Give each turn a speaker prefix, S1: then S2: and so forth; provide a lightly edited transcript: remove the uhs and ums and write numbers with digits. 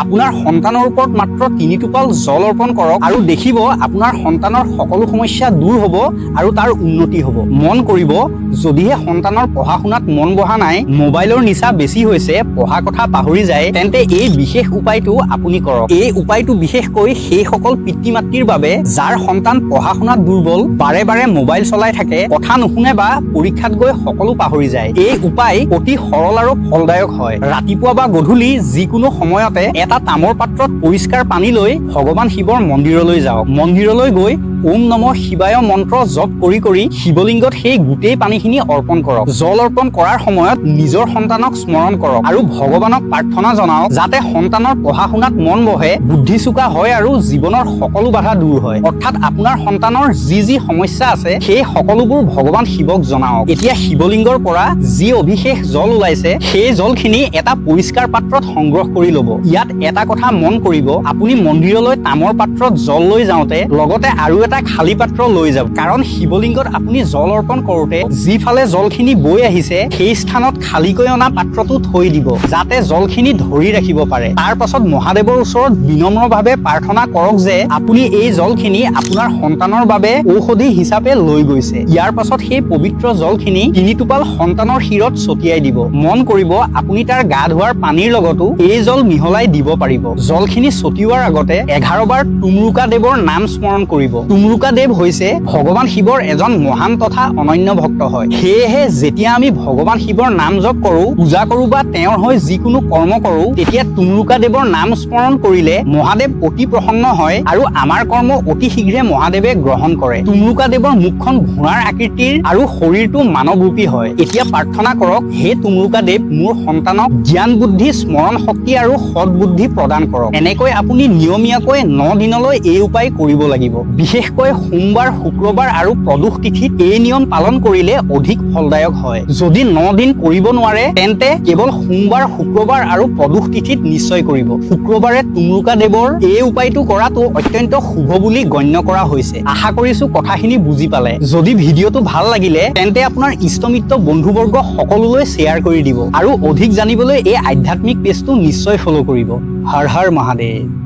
S1: আপোনাৰ সন্তানৰ ওপৰত মাত্ৰ 3 টোপাল জল অৰ্পণ কৰক আৰু দেখিব আপোনাৰ সন্তানৰ সকলো সমস্যা দূৰ হ'ব আৰু তাৰ উন্নতি হ'ব। মন কৰিব, যদিহে সন্তানৰ পঢ়া শুনাত মন বহা নাই, মোবাইলৰ নিচা বেছি হৈছে, পঢ়া কথা পাহৰি যায়, তেন্তে এই বিশেষ উপায়টো আপুনি কৰক। এই উপায়টো বিশেষকৈ সেইসকল পিতৃ মাতৃৰ বাবে যাৰ সন্তান পঢ়া শুনাত দুৰ্বল, বাৰে বাৰে মোবাইল চলাই থাকে, কথা নুশুনে বা পৰীক্ষাত গৈ সকলো পাহৰি যায়। এই উপায় অতি সৰল আৰু ফলদায়ক হয়। ৰাতিপুৱা বা গধূলি যিকোনো সময়তে এটা তামৰ পাত্ৰত পৰিষ্কাৰ পানী লৈ ভগৱান শিৱৰ মন্দিৰলৈ যাওক। মন্দিৰলৈ গৈ ওম নমঃ শিৱায় মন্ত্ৰ জপ কৰি কৰি শিৱলিংগত সেই গোটেই পানীখিনি অৰ্পণ কৰক। জল অৰ্পণ কৰাৰ সময়ত নিজৰ সন্তানক স্মৰণ কৰক আৰু ভগৱানক প্ৰাৰ্থনা জনাওক যাতে সন্তানৰ পঢ়া শুনাত মন বহে, বুদ্ধি চোকা হয় আৰু জীৱনৰ সকলো বাধা দূৰ হয়। অৰ্থাৎ আপোনাৰ সন্তানৰ যি যি সমস্যা আছে সেই সকলোবোৰ ভগৱান শিৱক জনাওক। এতিয়া শিৱলিংগৰ পৰা যি অভিষেক জল ওলাইছে সেই জলখিনি এটা পৰিষ্কাৰ পাত্ৰত সংগ্ৰহ কৰি ল'ব। ইয়াত এটা কথা মন কৰিব, আপুনি মন্দিৰলৈ তামৰ পাত্ৰত জল লৈ যাওঁতে লগতে আৰু এটা খালী পাত্ৰ লৈ যাব। কাৰণ শিৱলিংগত আপুনি জল অৰ্পণ কৰোঁতে যিফালে জলখিনি বৈ আহিছে সেই স্থানত খালীকৈ অনা পাত্ৰটো থৈ দিব, যাতে জলখিনি ধৰি ৰাখিব পাৰে। তাৰ পাছত মহাদেৱৰ ওচৰত বিনম্ৰভাৱে প্ৰাৰ্থনা কৰক যে আপুনি এই জলখিনি আপোনাৰ সন্তানৰ বাবে ঔষধি হিচাপে লৈ গৈছে। ইয়াৰ পাছত সেই পবিত্ৰ জলখিনি 3 টোপাল সন্তানৰ শিৰত ছটিয়াই দিব। মন কৰিব, আপুনি তাৰ গা ধোৱাৰ পানীৰ লগতো এই জল মিহলাই দিব পাৰিব। জলখিনি ছটিওৱাৰ আগতে 11 বাৰ তুমৰুকা দেৱৰ নাম স্মৰণ কৰিব। তুমৰুকা দেৱ হৈছে ভগৱান শিৱৰ এজন মহান তথা অনন্য ভক্ত হয়। সেয়েহে যেতিয়া আমি ভগৱান শিৱৰ নাম জপ কৰোঁ, পূজা কৰোঁ বা তেওঁৰ হৈ যিকোনো কৰ্ম কৰোঁ, তেতিয়া তুমৰুকা দেৱৰ নাম স্মৰণ কৰিলে মহাদেৱ অতি প্ৰসন্ন হয় আৰু আমাৰ কৰ্ম অতি শীঘ্ৰে মহাদেৱে গ্ৰহণ কৰে। তুমৰুকা দেৱৰ মুখখন ঘোঁৰাৰ আকৃতিৰ আৰু শৰীৰটো মানৱৰূপী হয়। এতিয়া প্ৰাৰ্থনা কৰক, হে তুমৰুকা দেৱ, মোৰ সন্তানক জ্ঞান বুদ্ধি স্মৰণ শক্তি আৰু সৎ বুদ্ধি প্ৰদান কৰক। এনেকৈ আপুনি নিয়মীয়াকৈ 9 দিনলৈ এই উপায় কৰিব লাগিব। বিশেষকৈ সোমবাৰ, শুক্ৰবাৰ আৰু প্ৰদোষ তিথিত এই নিয়ম পালন কৰিলে অধিক ফলদায়ক হয়। যদি 9 দিন কৰিব নোৱাৰে তেন্তে কেৱল সোমবাৰ, শুক্ৰবাৰ আৰু প্ৰদোষ তিথিত নিশ্চয় কৰিব। শুক্ৰবাৰে তুমৰুকা দেৱৰ এই উপায়টো কৰাটো অত্যন্ত শুভ বুলি গণ্য কৰা হৈছে। আশা কৰিছো কথাখিনি বুজি পালে। যদি ভিডিঅ'টো ভাল লাগিলে তেন্তে আপোনাৰ ইষ্টমিত্ৰ বন্ধুবৰ্গ সকলোলৈ শ্বেয়াৰ কৰি দিব আৰু অধিক জানিবলৈ এই আধ্যাত্মিক পেজটো নিশ্চয় ফ'ল' কৰিব। হৰ হৰ মহাদেৱ।